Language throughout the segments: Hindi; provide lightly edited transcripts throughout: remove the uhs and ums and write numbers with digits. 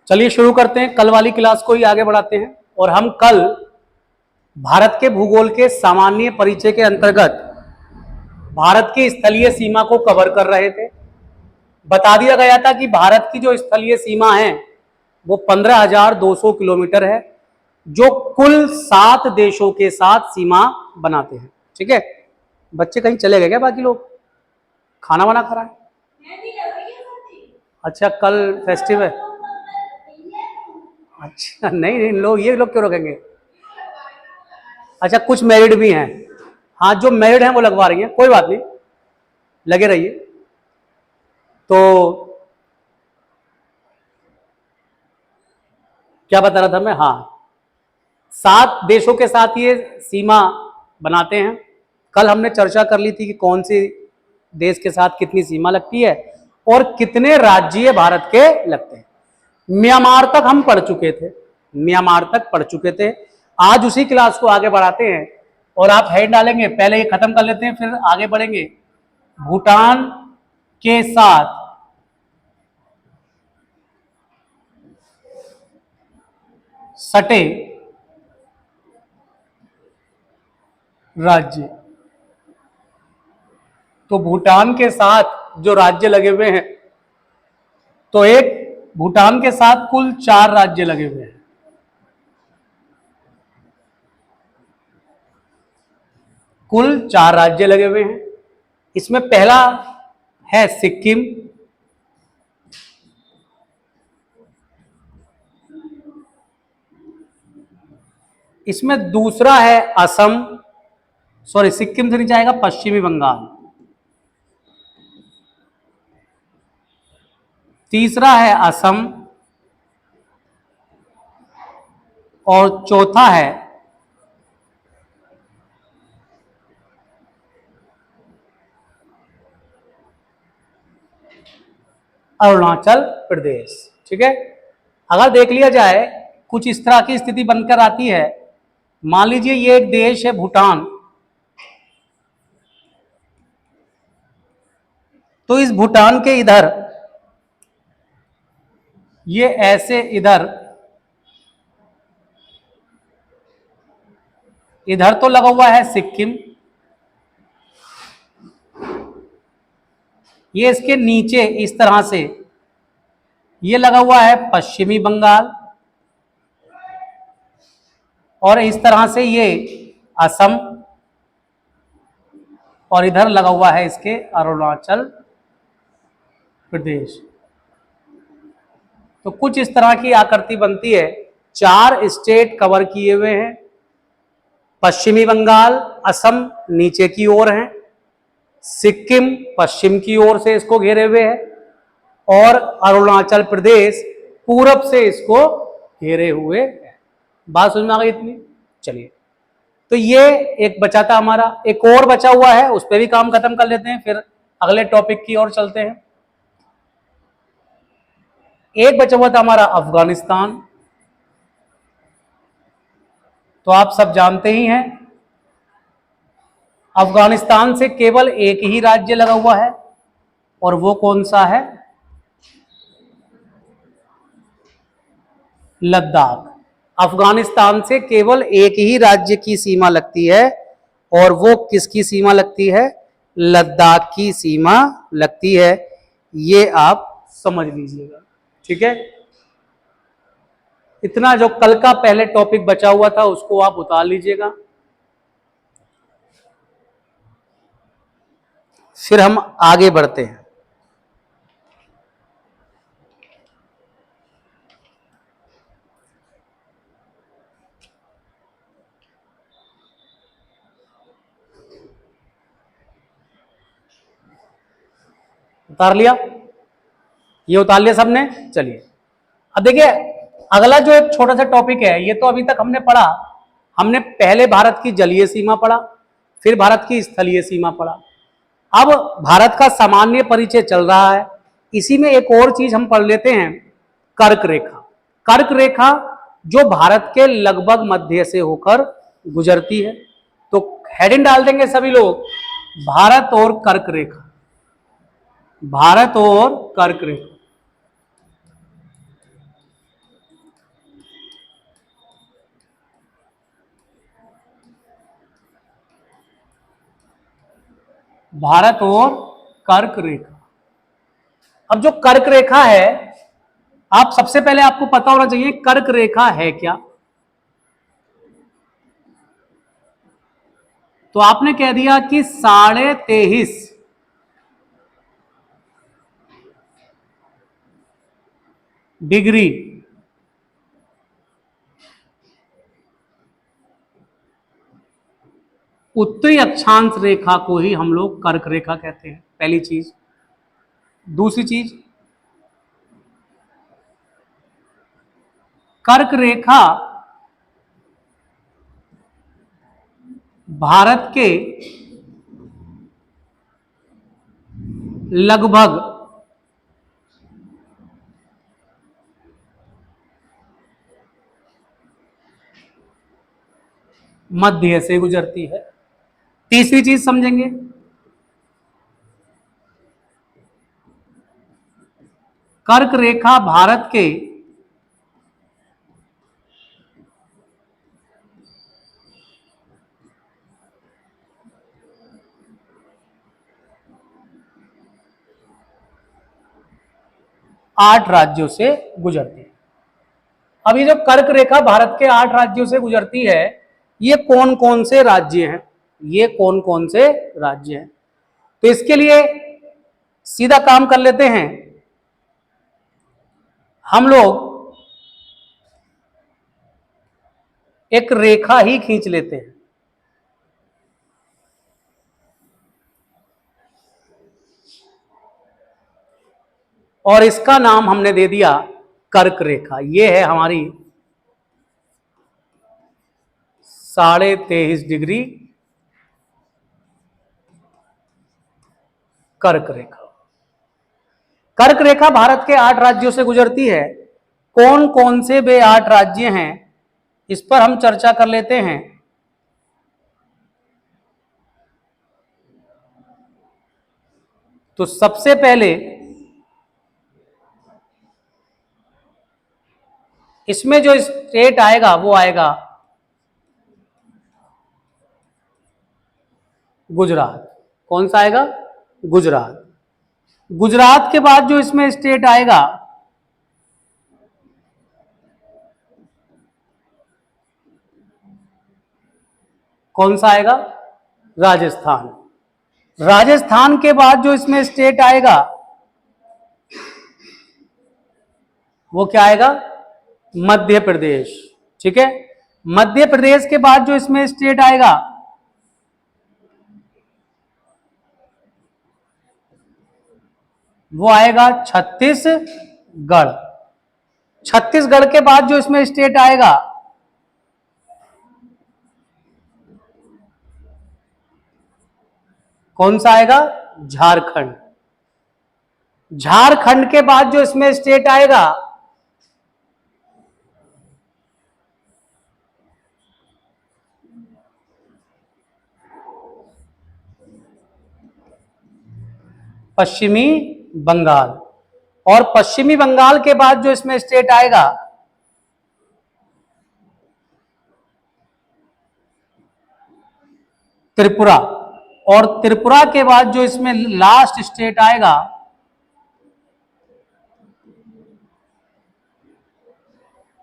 चलिए शुरू करते हैं, कल वाली क्लास को ही आगे बढ़ाते हैं। और हम कल भारत के भूगोल के सामान्य परिचय के अंतर्गत भारत की स्थलीय सीमा को कवर कर रहे थे। बता दिया गया था कि भारत की जो स्थलीय सीमा है वो 15,200 किलोमीटर है, जो कुल 7 देशों के साथ सीमा बनाते हैं। ठीक है, बच्चे कहीं चले गए क्या? बाकी लोग खाना वाना खा रहा है? अच्छा, कल फेस्टिव है। अच्छा, नहीं लोग, ये लोग क्यों रोकेंगे? अच्छा, कुछ मैरिड भी हैं। हाँ, जो मैरिड हैं वो लगवा रही हैं, कोई बात नहीं, लगे रहिए। तो क्या बता रहा था मैं? हाँ, 7 देशों के साथ ये सीमा बनाते हैं। कल हमने चर्चा कर ली थी कि कौन से देश के साथ कितनी सीमा लगती है और कितने राज्य भारत के लगते हैं। म्यांमार तक हम पढ़ चुके थे, म्यांमार तक पढ़ चुके थे। आज उसी क्लास को आगे बढ़ाते हैं और आप हेड डालेंगे। पहले ये खत्म कर लेते हैं, फिर आगे बढ़ेंगे। भूटान के साथ सटे राज्य, तो भूटान के साथ जो राज्य लगे हुए हैं, तो एक भूटान के साथ कुल 4 राज्य लगे हुए हैं। कुल 4 राज्य लगे हुए हैं। इसमें पहला है सिक्किम, इसमें दूसरा है असम, सॉरी सिक्किम से नीचे आएगा पश्चिमी बंगाल, तीसरा है असम और चौथा है अरुणाचल प्रदेश। ठीक है, अगर देख लिया जाए कुछ इस तरह की स्थिति बनकर आती है। मान लीजिए ये एक देश है भूटान, तो इस भूटान के इधर ये ऐसे इधर तो लगा हुआ है सिक्किम, ये इसके नीचे इस तरह से ये लगा हुआ है पश्चिमी बंगाल, और इस तरह से ये असम, और इधर लगा हुआ है इसके अरुणाचल प्रदेश। तो कुछ इस तरह की आकृति बनती है। 4 स्टेट कवर किए हुए हैं। पश्चिमी बंगाल, असम नीचे की ओर है, सिक्किम पश्चिम की ओर से इसको घेरे हुए है, और अरुणाचल प्रदेश पूरब से इसको घेरे हुए है। बात समझ में आ गई इतनी? चलिए, तो ये एक बचा था हमारा, एक और बचा हुआ है, उस पर भी काम खत्म कर लेते हैं, फिर अगले टॉपिक की ओर चलते हैं। एक बचा हुआ था हमारा अफगानिस्तान, तो आप सब जानते ही हैं अफगानिस्तान से केवल एक ही राज्य लगा हुआ है, और वो कौन सा है? लद्दाख। अफगानिस्तान से केवल एक ही राज्य की सीमा लगती है, और वो किसकी सीमा लगती है? लद्दाख की सीमा लगती है। ये आप समझ लीजिएगा। ठीक है, इतना जो कल का पहले टॉपिक बचा हुआ था उसको आप उतार लीजिएगा, फिर हम आगे बढ़ते हैं। उतार लिया? ये उतार लिया सबने? चलिए, अब देखिए अगला जो एक छोटा सा टॉपिक है, ये तो अभी तक हमने पढ़ा। हमने पहले भारत की जलीय सीमा पढ़ा, फिर भारत की स्थलीय सीमा पढ़ा। अब भारत का सामान्य परिचय चल रहा है, इसी में एक और चीज हम पढ़ लेते हैं, कर्क रेखा। कर्क रेखा जो भारत के लगभग मध्य से होकर गुजरती है। तो हेडिंग डाल देंगे सभी लोग, भारत और कर्क रेखा, भारत और कर्क रेखा। भारत और कर्क रेखा। अब जो कर्क रेखा है, आप सबसे पहले आपको पता होना चाहिए कर्क रेखा है क्या। तो आपने कह दिया कि 23.5 डिग्री उत्तरी अक्षांश रेखा को ही हम लोग कर्क रेखा कहते हैं, पहली चीज। दूसरी चीज, कर्क रेखा भारत के लगभग मध्य से गुजरती है। तीसरी चीज समझेंगे, कर्क रेखा भारत के आठ राज्यों से गुजरती है। अब ये जो कर्क रेखा भारत के 8 राज्यों से गुजरती है, ये कौन कौन से राज्य हैं, ये कौन कौन से राज्य हैं। तो इसके लिए सीधा काम कर लेते हैं हम लोग, एक रेखा ही खींच लेते हैं। और इसका नाम हमने दे दिया कर्क रेखा। ये है हमारी 23.5 डिग्री कर्क रेखा। कर्क रेखा भारत के 8 राज्यों से गुजरती है। कौन कौन से वे 8 राज्य हैं, इस पर हम चर्चा कर लेते हैं। तो सबसे पहले इसमें जो स्टेट आएगा वो आएगा गुजरात। कौन सा आएगा? गुजरात। गुजरात के बाद जो इसमें स्टेट आएगा कौन सा आएगा? राजस्थान। राजस्थान के बाद जो इसमें स्टेट आएगा वो क्या आएगा? मध्य प्रदेश। ठीक है, मध्य प्रदेश के बाद जो इसमें स्टेट आएगा वो आएगा छत्तीसगढ़। छत्तीसगढ़ के बाद जो इसमें स्टेट आएगा कौन सा आएगा? झारखंड। झारखंड के बाद जो इसमें स्टेट आएगा पश्चिमी बंगाल। और पश्चिमी बंगाल के बाद जो इसमें स्टेट आएगा त्रिपुरा। और त्रिपुरा के बाद जो इसमें लास्ट स्टेट आएगा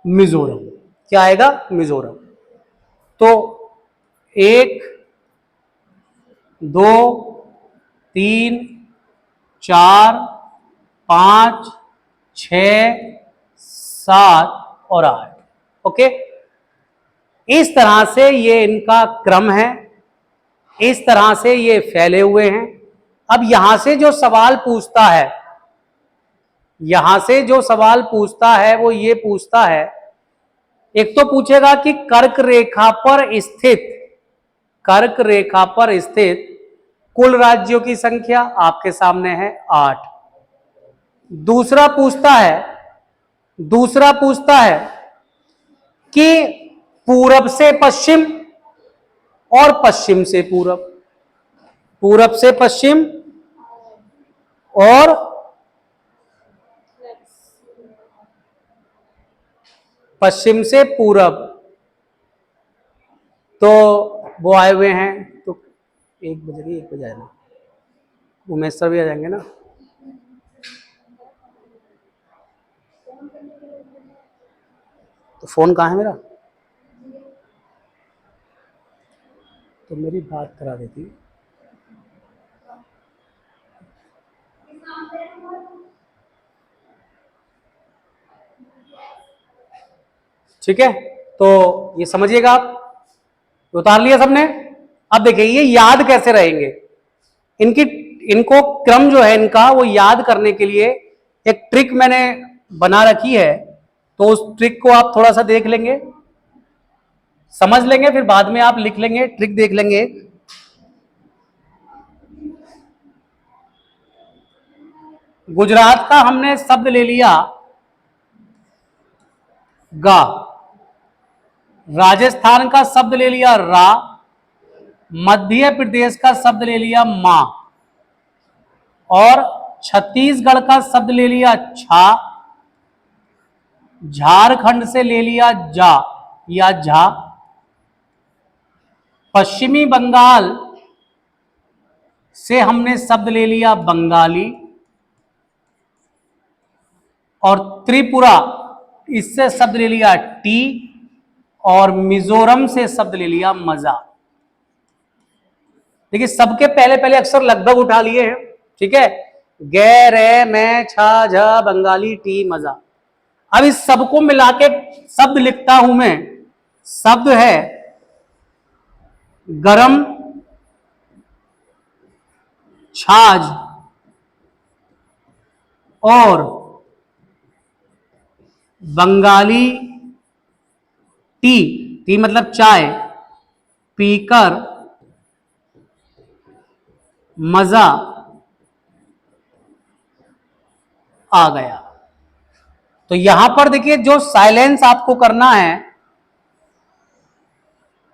मिजोरम। क्या आएगा? मिजोरम। तो 1 2 3 4 5 6 7 और 8। ओके, इस तरह से ये इनका क्रम है, इस तरह से ये फैले हुए हैं। अब यहां से जो सवाल पूछता है, यहां से जो सवाल पूछता है वो ये पूछता है, एक तो पूछेगा कि कर्क रेखा पर स्थित, कर्क रेखा पर स्थित कुल राज्यों की संख्या आपके सामने है 8। दूसरा पूछता है कि पूरब से पश्चिम और पश्चिम से पूरब, पूरब से पश्चिम और पश्चिम से पूरब। तो वो आए हुए हैं, तो 1 बजे 1 बजे आए ना, उमेश सर भी आ जाएंगे ना। तो फोन कहाँ है मेरा? तो मेरी बात करा देती। ठीक है, तो ये समझिएगा आप, उतार लिया सबने। अब देखिए ये याद कैसे रहेंगे, इनकी इनको क्रम जो है इनका वो याद करने के लिए एक ट्रिक मैंने बना रखी है, तो उस ट्रिक को आप थोड़ा सा देख लेंगे, समझ लेंगे, फिर बाद में आप लिख लेंगे, ट्रिक देख लेंगे। गुजरात का हमने शब्द ले लिया गा, राजस्थान का शब्द ले लिया रा, मध्य प्रदेश का शब्द ले लिया मां, और छत्तीसगढ़ का शब्द ले लिया छा, झारखंड से ले लिया जा या झा, पश्चिमी बंगाल से हमने शब्द ले लिया बंगाली, और त्रिपुरा इससे शब्द ले लिया टी, और मिजोरम से शब्द ले लिया मजा। देखिए सबके पहले पहले अक्षर लगभग उठा लिए हैं, ठीक है, गे रे मैं छा झा बंगाली टी मजा। अब इस सबको मिला के शब्द लिखता हूं मैं, शब्द है गरम, छाछ और बंगाली टी, टी मतलब चाय, पीकर मजा आ गया। तो यहां पर देखिए जो साइलेंस आपको करना है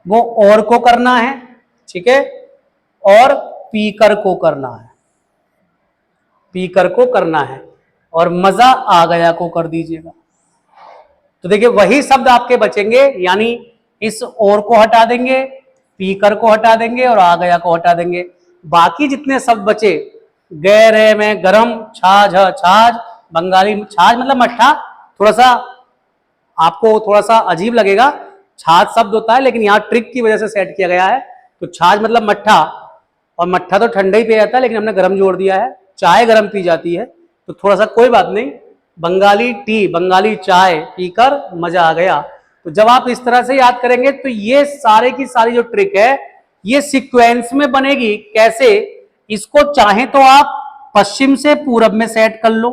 वो और को करना है, ठीक है, और पीकर को करना है, पीकर को करना है, और मजा आ गया को कर दीजिएगा। तो देखिए वही शब्द आपके बचेंगे, यानी इस और को हटा देंगे, पीकर को हटा देंगे और आ गया को हटा देंगे। बाकी जितने शब्द बचे, गैर है में गरम, छाछ छाछ, बंगाली छाछ मतलब मट्ठा, थोड़ा सा आपको थोड़ा सा अजीब लगेगा, छाछ शब्द होता है लेकिन यहाँ ट्रिक की वजह से सेट किया गया है। तो छाछ मतलब मट्ठा, और मट्ठा तो ठंडा ही पिया जाता है लेकिन हमने गर्म जोड़ दिया है, चाय गर्म पी जाती है, तो थोड़ा सा कोई बात नहीं, बंगाली टी, बंगाली चाय पीकर मजा आ गया। तो जब आप इस तरह से याद करेंगे तो ये सारे की सारी जो ट्रिक है ये सीक्वेंस में बनेगी। कैसे? इसको चाहे तो आप पश्चिम से पूरब में सेट कर लो,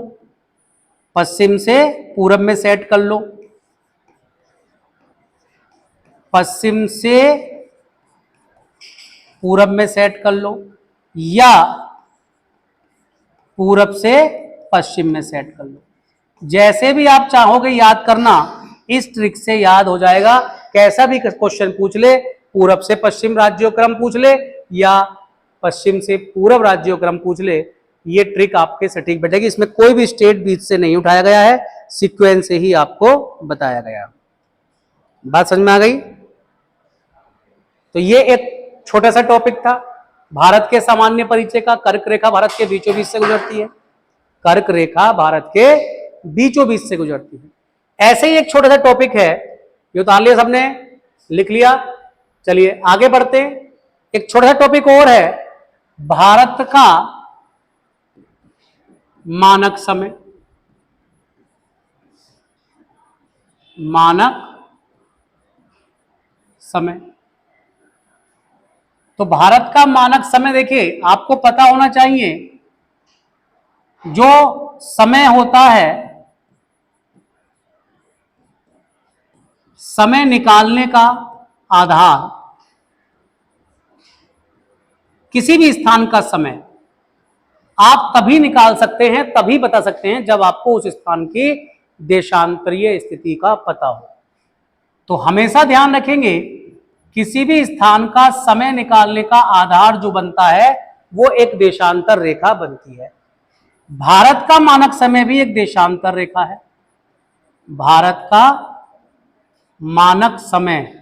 पश्चिम से पूरब में सेट कर लो, पश्चिम से पूरब में सेट कर लो, या पूरब से पश्चिम में सेट कर लो। जैसे भी आप चाहोगे याद करना, इस ट्रिक से याद हो जाएगा। कैसा भी क्वेश्चन पूछ ले, पूरब से पश्चिम राज्योक्रम पूछ ले या पश्चिम से पूरब राज्योक्रम पूछ ले, ये ट्रिक आपके सटीक बैठेगी। इसमें कोई भी स्टेट बीच से नहीं उठाया गया है, सीक्वेंस से ही आपको बताया गया। बात समझ में आ गई? तो ये एक छोटा सा टॉपिक था भारत के सामान्य परिचय का। कर्क रेखा भारत के बीचों बीच से गुजरती है, कर्क रेखा भारत के बीचों बीच से गुजरती है। ऐसे ही एक छोटा सा टॉपिक है, ये उतार लिया सबने, लिख लिया। चलिए आगे बढ़ते हैं। एक छोटा सा टॉपिक और है, भारत का मानक समय। मानक समय, तो भारत का मानक समय देखिए आपको पता होना चाहिए, जो समय होता है, समय निकालने का आधार, किसी भी स्थान का समय आप तभी निकाल सकते हैं, तभी बता सकते हैं जब आपको उस स्थान की देशांतरीय स्थिति का पता हो। तो हमेशा ध्यान रखेंगे, किसी भी स्थान का समय निकालने का आधार जो बनता है वो एक देशांतर रेखा बनती है। भारत का मानक समय भी एक देशांतर रेखा है। भारत का मानक समय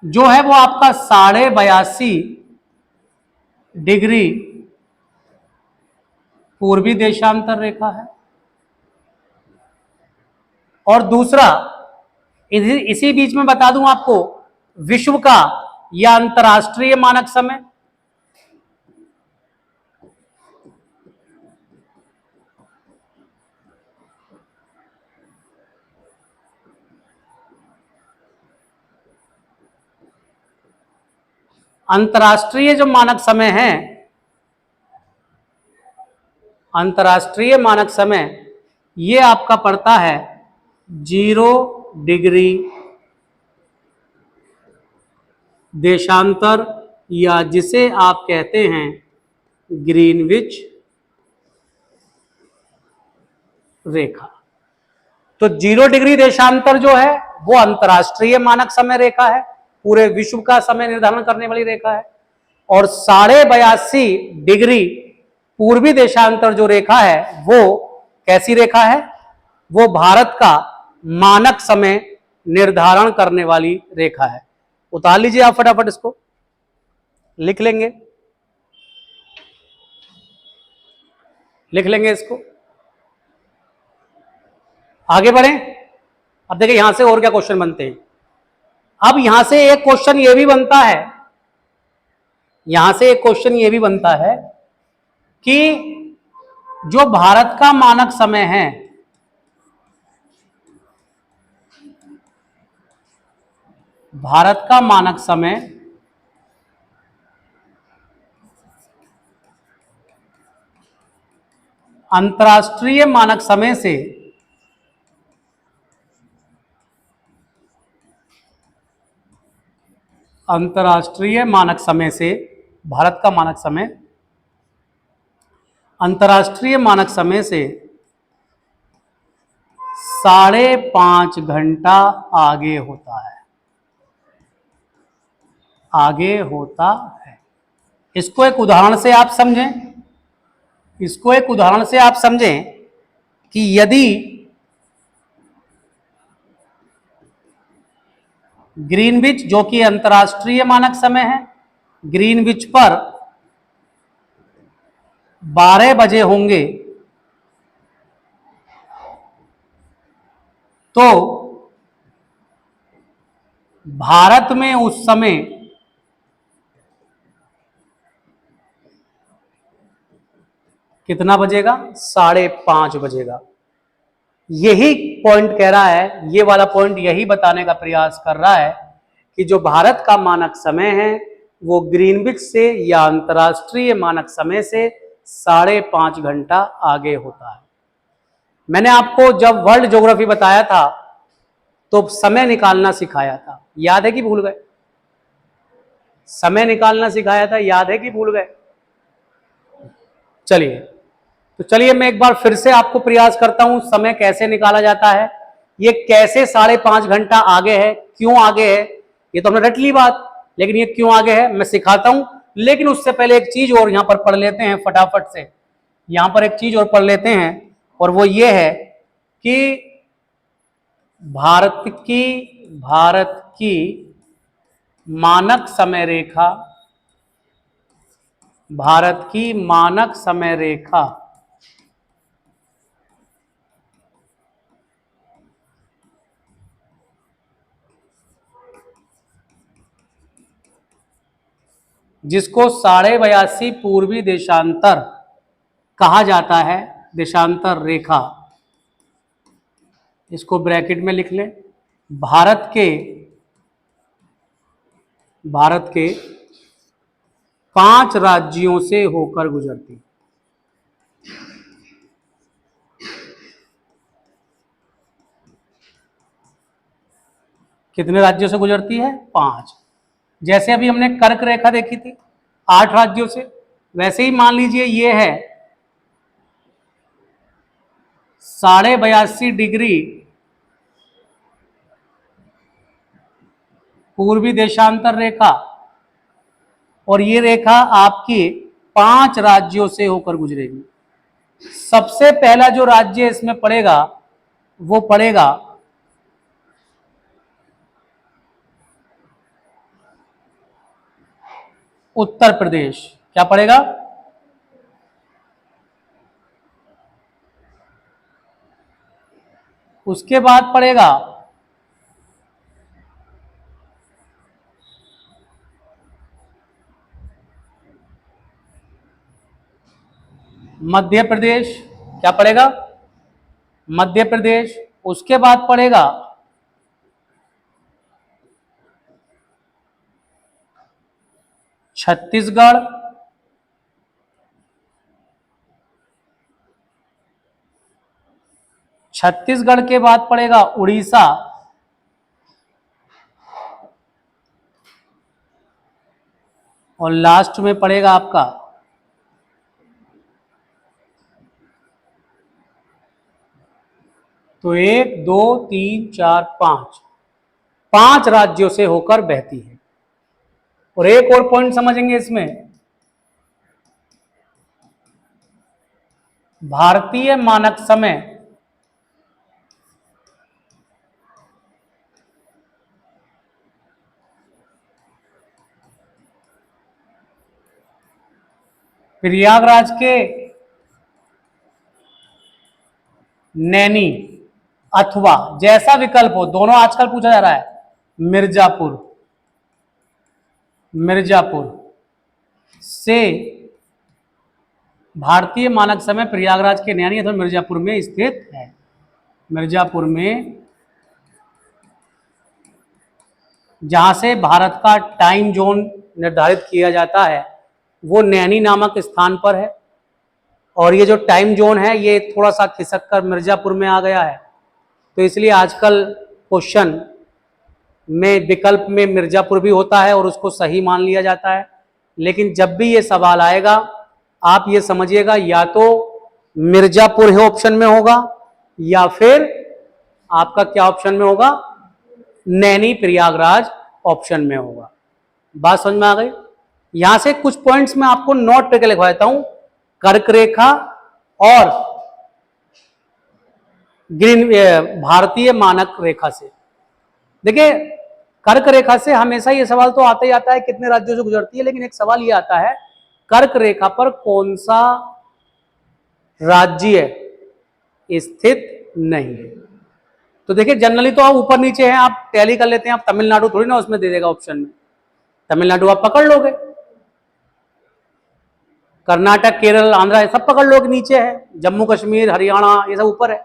जो है वो आपका 82.5 डिग्री पूर्वी देशांतर रेखा है। और दूसरा, इसी बीच में बता दूं आपको, विश्व का या अंतर्राष्ट्रीय मानक समय। अंतर्राष्ट्रीय जो मानक समय है, अंतर्राष्ट्रीय मानक समय ये आपका पड़ता है 0 डिग्री देशांतर, या जिसे आप कहते हैं ग्रीनविच रेखा। तो 0 डिग्री देशांतर जो है वो अंतर्राष्ट्रीय मानक समय रेखा है, पूरे विश्व का समय निर्धारण करने वाली रेखा है। और 82.5 डिग्री पूर्वी देशांतर जो रेखा है वो कैसी रेखा है? वो भारत का मानक समय निर्धारण करने वाली रेखा है। उतार लीजिए आप फटाफट, इसको लिख लेंगे, लिख लेंगे इसको। आगे बढ़े। अब देखिए यहां से और क्या क्वेश्चन बनते हैं। अब यहां से एक क्वेश्चन ये भी बनता है, यहां से एक क्वेश्चन ये भी बनता है कि जो भारत का मानक समय है, भारत का मानक समय अंतर्राष्ट्रीय मानक समय से अंतर्राष्ट्रीय मानक समय से भारत का मानक समय अंतर्राष्ट्रीय मानक समय से 5.5 घंटा आगे होता है, आगे होता है। इसको एक उदाहरण से आप समझें, इसको एक उदाहरण से आप समझें कि यदि ग्रीनविच जो कि अंतर्राष्ट्रीय मानक समय है, ग्रीनविच पर 12 बजे होंगे तो भारत में उस समय कितना बजेगा? 5:30 बजेगा। यही पॉइंट कह रहा है, ये वाला पॉइंट यही बताने का प्रयास कर रहा है कि जो भारत का मानक समय है वो ग्रीनविच से या अंतर्राष्ट्रीय मानक समय से 5.5 घंटा आगे होता है। मैंने आपको जब वर्ल्ड ज्योग्राफी बताया था तो समय निकालना सिखाया था, याद है कि भूल गए? समय निकालना सिखाया था, याद है कि भूल गए? चलिए, तो चलिए मैं एक बार फिर से आपको प्रयास करता हूं, समय कैसे निकाला जाता है, ये कैसे 5.5 घंटा आगे है, क्यों आगे है, ये तो हमने रट ली बात, लेकिन ये क्यों आगे है मैं सिखाता हूं। लेकिन उससे पहले एक चीज और यहां पर पढ़ लेते हैं फटाफट से, यहां पर एक चीज और पढ़ लेते हैं, और वो ये है कि भारत की मानक समय रेखा, भारत की मानक समय रेखा जिसको 82.5 पूर्वी देशांतर कहा जाता है, देशांतर रेखा, इसको ब्रैकेट में लिख लें। भारत के 5 राज्यों से होकर गुजरती, कितने राज्यों से गुजरती है? 5। जैसे अभी हमने कर्क रेखा देखी थी 8 राज्यों से, वैसे ही मान लीजिए ये है 82.5 डिग्री पूर्वी देशांतर रेखा, और ये रेखा आपकी 5 राज्यों से होकर गुजरेगी। सबसे पहला जो राज्य इसमें पड़ेगा वो पड़ेगा उत्तर प्रदेश। क्या पड़ेगा? उसके बाद पड़ेगा मध्य प्रदेश। क्या पड़ेगा? मध्य प्रदेश। उसके बाद पड़ेगा छत्तीसगढ़। छत्तीसगढ़ के बाद पड़ेगा उड़ीसा। और लास्ट में पड़ेगा आपका तो 1 2 3 4 5 5 राज्यों से होकर बहती है। और एक और पॉइंट समझेंगे इसमें, भारतीय मानक समय प्रयागराज के नैनी अथवा जैसा विकल्प हो, दोनों आजकल पूछा जा रहा है, मिर्जापुर मिर्जापुर से भारतीय मानक समय प्रयागराज के नैनी अथवा मिर्जापुर में स्थित है। मिर्जापुर में जहां से भारत का टाइम जोन निर्धारित किया जाता है वो नैनी नामक स्थान पर है। और ये जो टाइम जोन है ये थोड़ा सा खिसक कर मिर्जापुर में आ गया है, तो इसलिए आजकल क्वेश्चन में विकल्प में मिर्जापुर भी होता है और उसको सही मान लिया जाता है। लेकिन जब भी ये सवाल आएगा आप ये समझिएगा, या तो मिर्जापुर है ऑप्शन में होगा या फिर आपका क्या ऑप्शन में होगा, नैनी प्रयागराज ऑप्शन में होगा। बात समझ में आ गई? यहां से कुछ पॉइंट्स मैं आपको नोट करके लिखवा देता हूं। कर्क रेखा और ग्रीन भारतीय मानक रेखा से, देखिए कर्क रेखा से हमेशा ये सवाल तो आता ही आता है कितने राज्यों से गुजरती है, लेकिन एक सवाल ये आता है कर्क रेखा पर कौन सा राज्य स्थित नहीं है। तो देखिए जनरली तो आप ऊपर नीचे हैं, आप टैली कर लेते हैं, आप तमिलनाडु थोड़ी ना उसमें दे देगा ऑप्शन में, तमिलनाडु आप पकड़ लोगे, कर्नाटक केरल आंध्रा ये सब पकड़ लोगे नीचे है, जम्मू कश्मीर हरियाणा ये सब ऊपर है।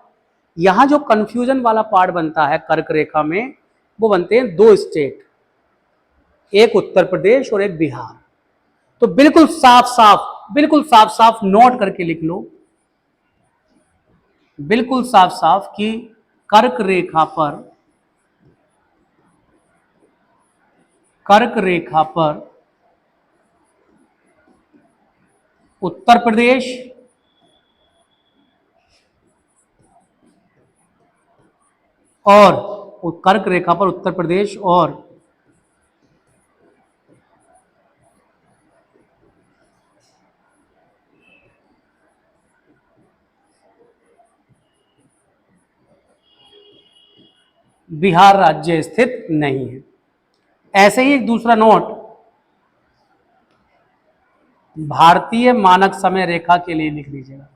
यहां जो कंफ्यूजन वाला पार्ट बनता है कर्क रेखा में वो बनते हैं 2 स्टेट, एक उत्तर प्रदेश और एक बिहार। तो बिल्कुल साफ साफ नोट करके लिख लो, बिल्कुल साफ साफ कि कर्क रेखा पर उत्तर प्रदेश और कर्क रेखा पर उत्तर प्रदेश और बिहार राज्य स्थित नहीं है। ऐसे ही एक दूसरा नोट भारतीय मानक समय रेखा के लिए लिख लीजिएगा।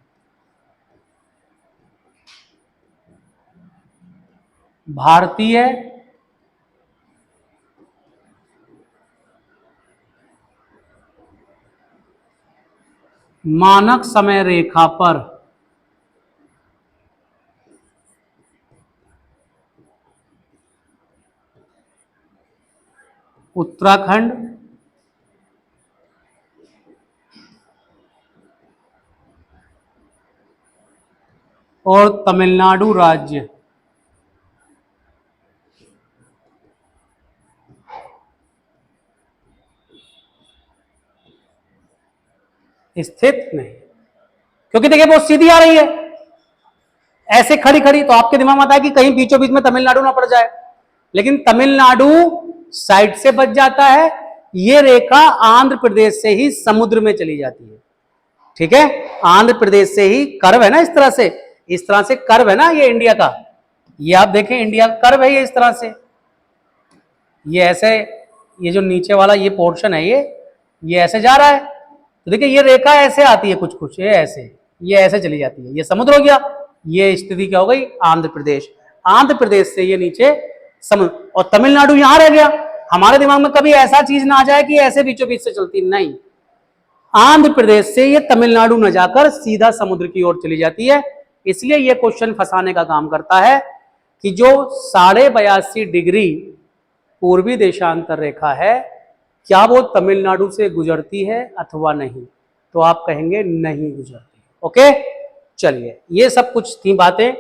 भारतीय मानक समय रेखा पर उत्तराखंड और तमिलनाडु राज्य स्थित नहीं। क्योंकि देखिए बहुत सीधी आ रही है, ऐसे खड़ी खड़ी तो आपके दिमाग में आता है कि कहीं बीचों बीच में तमिलनाडु ना पड़ जाए, लेकिन तमिलनाडु साइड से बच जाता है, ये रेखा आंध्र प्रदेश से ही समुद्र में चली जाती है। ठीक है, आंध्र प्रदेश से ही कर्व है ना, इस तरह से कर्व है ना ये इंडिया का, ये आप देखें इंडिया का कर्व है ये इस तरह से, ये ऐसे, ये जो नीचे वाला ये पोर्शन है ये ऐसे जा रहा है, तो देखिए ये रेखा ऐसे आती है, कुछ कुछ ये ऐसे चली जाती है, ये समुद्र हो गया, ये स्थिति क्या हो गई, आंध्र प्रदेश। आंध्र प्रदेश से ये नीचे समुद्र, और तमिलनाडु यहां रह गया। हमारे दिमाग में कभी ऐसा चीज ना आ जाए कि ऐसे बीचों बीच से चलती, नहीं, आंध्र प्रदेश से ये तमिलनाडु न जाकर सीधा समुद्र की ओर चली जाती है। इसलिए ये क्वेश्चन फंसाने का काम करता है कि जो 82.5 डिग्री पूर्वी देशांतर रेखा है, क्या वो तमिलनाडु से गुजरती है अथवा नहीं, तो आप कहेंगे नहीं गुजरती। ओके, चलिए ये सब कुछ थी बातें।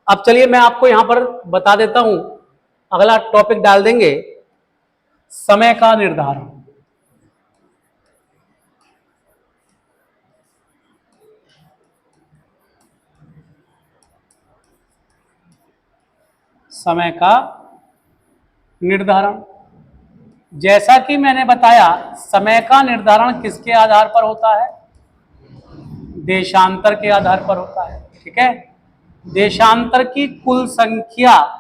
अब चलिए मैं आपको यहां पर बता देता हूं, अगला टॉपिक डाल देंगे, समय का निर्धारण। समय का निर्धारण, जैसा कि मैंने बताया, समय का निर्धारण किसके आधार पर होता है, देशांतर के आधार पर होता है। ठीक है, देशांतर की कुल संख्या,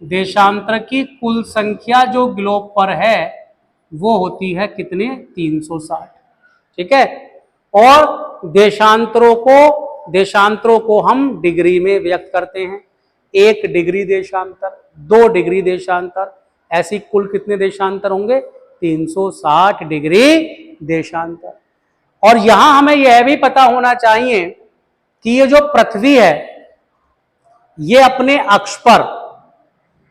देशांतर की कुल संख्या जो ग्लोब पर है वो होती है कितने, 360। ठीक है, और देशांतरों को हम डिग्री में व्यक्त करते हैं। 1 डिग्री देशांतर, 2 डिग्री देशांतर, ऐसी कुल कितने देशांतर होंगे, 360 डिग्री देशांतर। और यहां हमें यह भी पता होना चाहिए कि ये जो पृथ्वी है ये अपने अक्ष पर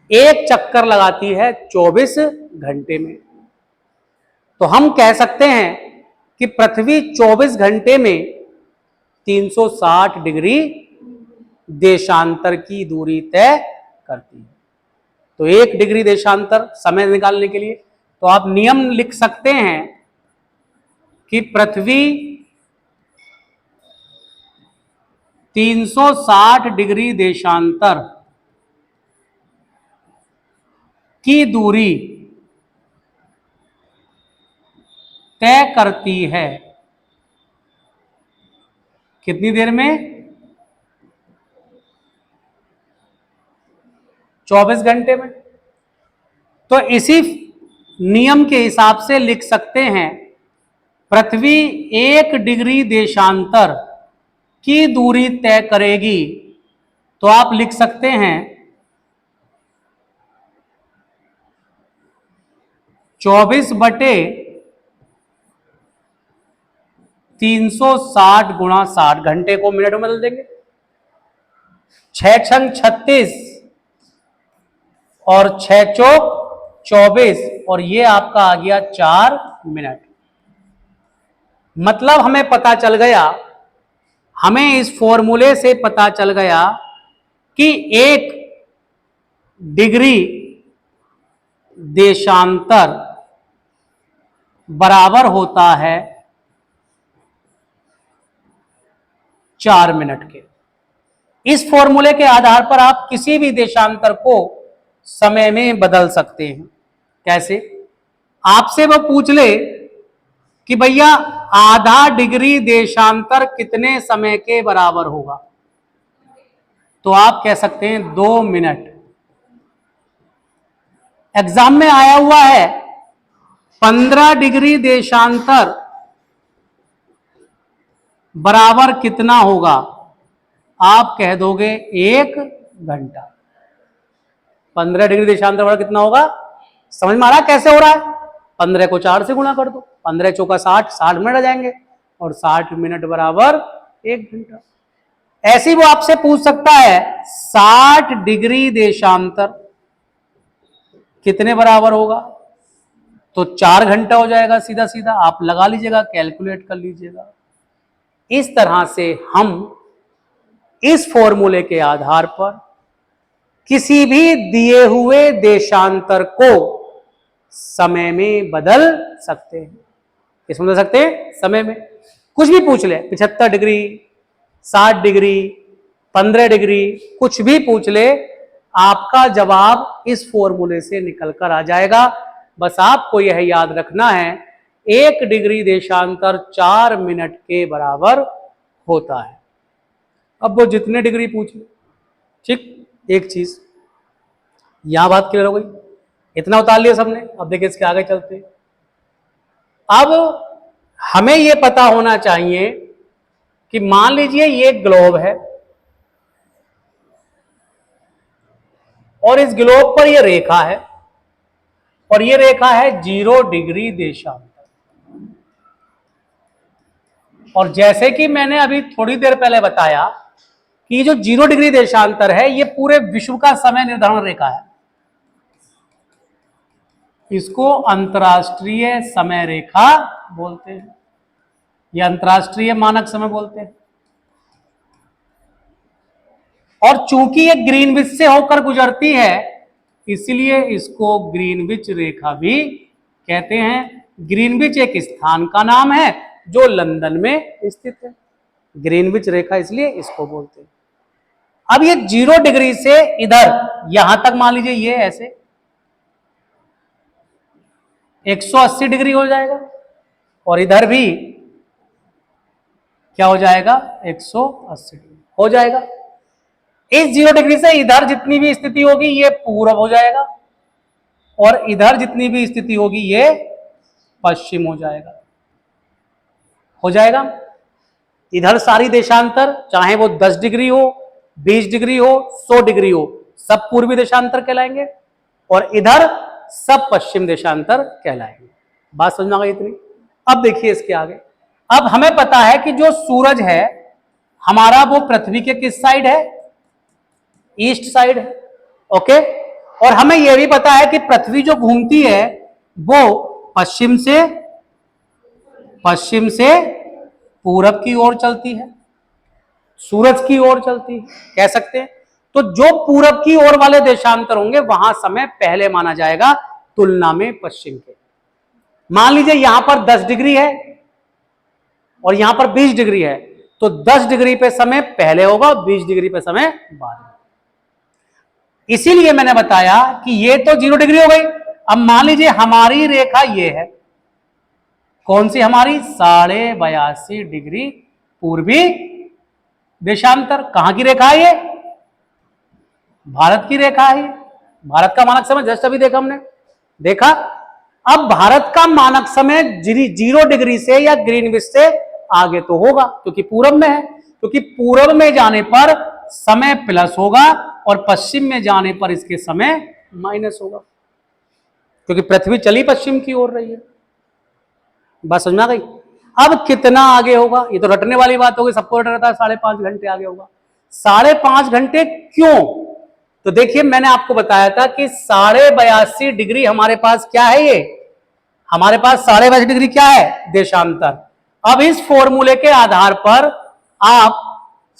एक चक्कर लगाती है 24 घंटे में। तो हम कह सकते हैं कि पृथ्वी 24 घंटे में 360 डिग्री देशांतर की दूरी तय करती है। तो 1 डिग्री देशांतर समय निकालने के लिए तो आप नियम लिख सकते हैं कि पृथ्वी 360 डिग्री देशांतर की दूरी तय करती है कितनी देर में, 24 घंटे में। तो इसी नियम के हिसाब से लिख सकते हैं, पृथ्वी 1 डिग्री देशांतर की दूरी तय करेगी, तो आप लिख सकते हैं 24/360 गुणा 60, घंटे को मिनट में बदल देंगे, 6 छंग 36 और 6 चौक 24, और ये आपका आ गया 4 मिनट। मतलब हमें पता चल गया, हमें इस फॉर्मूले से पता चल गया कि 1 डिग्री देशांतर बराबर होता है 4 मिनट के। इस फॉर्मूले के आधार पर आप किसी भी देशांतर को समय में बदल सकते हैं। कैसे, आपसे वो पूछ ले कि भैया आधा डिग्री देशांतर कितने समय के बराबर होगा, तो आप कह सकते हैं 2 मिनट। एग्जाम में आया हुआ है 15 डिग्री देशांतर बराबर कितना होगा, आप कह दोगे 1 घंटा। 15 डिग्री देशांतर बराबर कितना होगा, समझ में आ रहा है कैसे हो रहा है, 15 को 4 से गुणा कर दो, 15 चौका 60, 60 मिनट आ जाएंगे, और 60 मिनट बराबर 1 घंटा। ऐसी वो आपसे पूछ सकता है 60 डिग्री देशांतर कितने बराबर होगा, तो 4 घंटा हो जाएगा सीधा सीधा, आप लगा लीजिएगा, कैलकुलेट कर लीजिएगा। इस तरह से हम इस फॉर्मूले के आधार पर किसी भी दिए हुए देशांतर को समय में बदल सकते हैं। किसमें बदल सकते हैं, समय में। कुछ भी पूछ ले, 75 डिग्री, 60 डिग्री, 15 डिग्री, कुछ भी पूछ ले, आपका जवाब इस फॉर्मूले से निकल कर आ जाएगा। बस आपको यह याद रखना है 1 डिग्री देशांतर 4 मिनट के बराबर होता है। अब वो जितने डिग्री पूछ ले, ठीक। एक चीज यहां बात क्लियर हो गई, इतना उतार लिया सबने। अब देखिए इसके आगे चलते हैं। अब हमें ये पता होना चाहिए कि मान लीजिए ये ग्लोब है और इस ग्लोब पर ये रेखा है और ये रेखा है 0 डिग्री देशांतर। और जैसे कि मैंने अभी थोड़ी देर पहले बताया कि जो 0 डिग्री देशांतर है ये पूरे विश्व का समय निर्धारण रेखा है। इसको अंतर्राष्ट्रीय समय रेखा बोलते हैं या अंतर्राष्ट्रीय मानक समय बोलते हैं। और चूंकि ये ग्रीनविच से होकर गुजरती है इसलिए इसको ग्रीनविच रेखा भी कहते हैं। ग्रीनविच एक स्थान का नाम है जो लंदन में स्थित है। ग्रीनविच रेखा इसलिए इसको बोलते हैं। अब ये 0 डिग्री से इधर यहां तक मान लीजिए ये ऐसे 180 डिग्री हो जाएगा और इधर भी क्या हो जाएगा 180 डिग्री हो जाएगा। इस 0 डिग्री से इधर जितनी भी स्थिति होगी ये पूरब हो जाएगा और इधर जितनी भी स्थिति होगी ये पश्चिम हो जाएगा। इधर सारी देशांतर चाहे वो 10 डिग्री हो, 20 डिग्री हो, 100 डिग्री हो, सब पूर्वी देशांतर कहलाएंगे और इधर सब पश्चिम देशांतर कहलाएंगे। बात समझ में आ गई इतनी? अब देखिए इसके आगे। अब हमें पता है कि जो सूरज है हमारा वो पृथ्वी के किस साइड है? ईस्ट साइड है। ओके। और हमें यह भी पता है कि पृथ्वी जो घूमती है वो पश्चिम से पूरब की ओर चलती है, सूरज की ओर चलती है कह सकते हैं। तो जो पूरब की ओर वाले देशांतर होंगे वहां समय पहले माना जाएगा तुलना में पश्चिम के। मान लीजिए यहां पर 10 डिग्री है और यहां पर 20 डिग्री है तो 10 डिग्री पे समय पहले होगा, 20 डिग्री पे समय बाद में। इसीलिए मैंने बताया कि ये तो 0 डिग्री हो गई। अब मान लीजिए हमारी रेखा ये है, कौन सी हमारी? 82.5 डिग्री पूर्वी देशांतर। कहां की रेखा है ये? भारत की रेखा है। भारत का मानक समय जस्ट अभी देखा हमने, देखा। अब भारत का मानक समय 0 डिग्री से या ग्रीनविच से आगे तो होगा क्योंकि पूरब में है, क्योंकि पूरब में जाने पर समय प्लस होगा और पश्चिम में जाने पर इसके समय माइनस होगा क्योंकि पृथ्वी चली पश्चिम की ओर रही है। बात समझ में आ गई? अब कितना आगे होगा? ये तो रटने वाली बात होगी, सबको रट रहता है 5.5 घंटे आगे होगा। 5.5 घंटे क्यों? तो देखिए मैंने आपको बताया था कि 82.5 डिग्री हमारे पास क्या है? ये हमारे पास 82.5 डिग्री क्या है? देशांतर। अब इस फॉर्मूले के आधार पर आप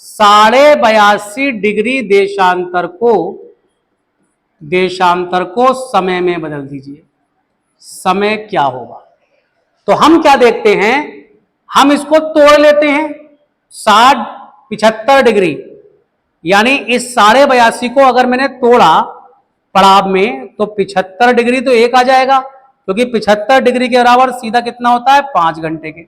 82.5 डिग्री देशांतर को समय में बदल दीजिए। समय क्या होगा? तो हम क्या देखते हैं, हम इसको तोड़ लेते हैं 75 डिग्री, यानी इस 82.5 को अगर मैंने तोड़ा पड़ाव में तो 75 डिग्री तो एक आ जाएगा क्योंकि 75 डिग्री के बराबर सीधा कितना होता है? 5 घंटे के।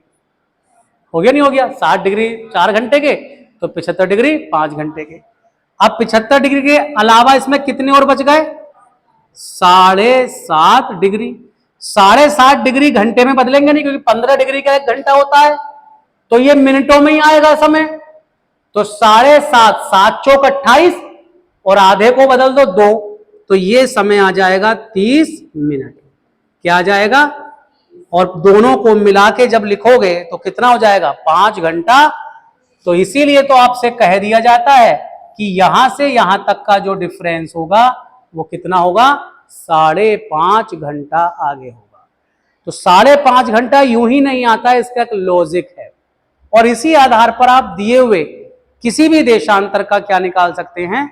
हो गया नहीं हो गया? 60 डिग्री 4 घंटे के तो 75 डिग्री 5 घंटे के। अब 75 डिग्री के अलावा इसमें कितने और बच गए? 7.5 डिग्री। 7.5 डिग्री घंटे में बदलेंगे नहीं क्योंकि 15 डिग्री का 1 घंटा होता है तो ये मिनटों में ही आएगा समय। तो 7.5 7 चौक 28 और आधे को बदल दो 2 तो ये समय आ जाएगा 30 मिनट। क्या आ जाएगा? और दोनों को मिला के जब लिखोगे तो कितना हो जाएगा? 5 घंटा। तो इसीलिए तो आपसे कह दिया जाता है कि यहां से यहां तक का जो डिफरेंस होगा वो कितना होगा? 5.5 घंटा आगे होगा। तो 5.5 घंटा यूं ही नहीं आता है, इसका एक लॉजिक है और इसी आधार पर आप दिए हुए किसी भी देशांतर का क्या निकाल सकते हैं?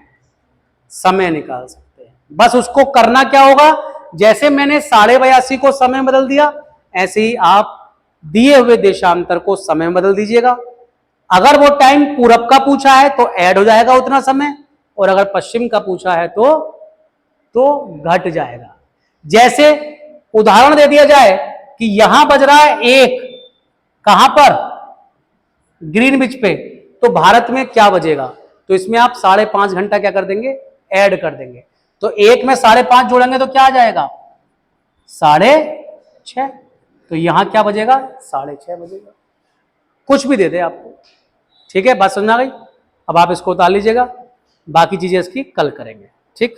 समय निकाल सकते हैं। बस उसको करना क्या होगा? जैसे मैंने 82.5 को समय बदल दिया ऐसे ही आप दिए हुए देशांतर को समय बदल दीजिएगा। अगर वो टाइम पूरब का पूछा है तो ऐड हो जाएगा उतना समय और अगर पश्चिम का पूछा है तो घट जाएगा। जैसे उदाहरण दे दिया जाए कि यहां बज रहा है 1, कहां पर? ग्रीनविच पे। तो भारत में क्या बजेगा? तो इसमें आप 5.5 घंटा क्या कर देंगे? ऐड कर देंगे। तो 1 में 5.5 जोड़ेंगे तो क्या आ जाएगा? 6.5। तो यहाँ क्या बजेगा, 6:30 बजेगा, कुछ भी दे दे आपको। ठीक है, बात समझ आ गई। अब आप इसको उतार लीजिएगा, बाकी चीजें इसकी कल करेंगे। ठीक।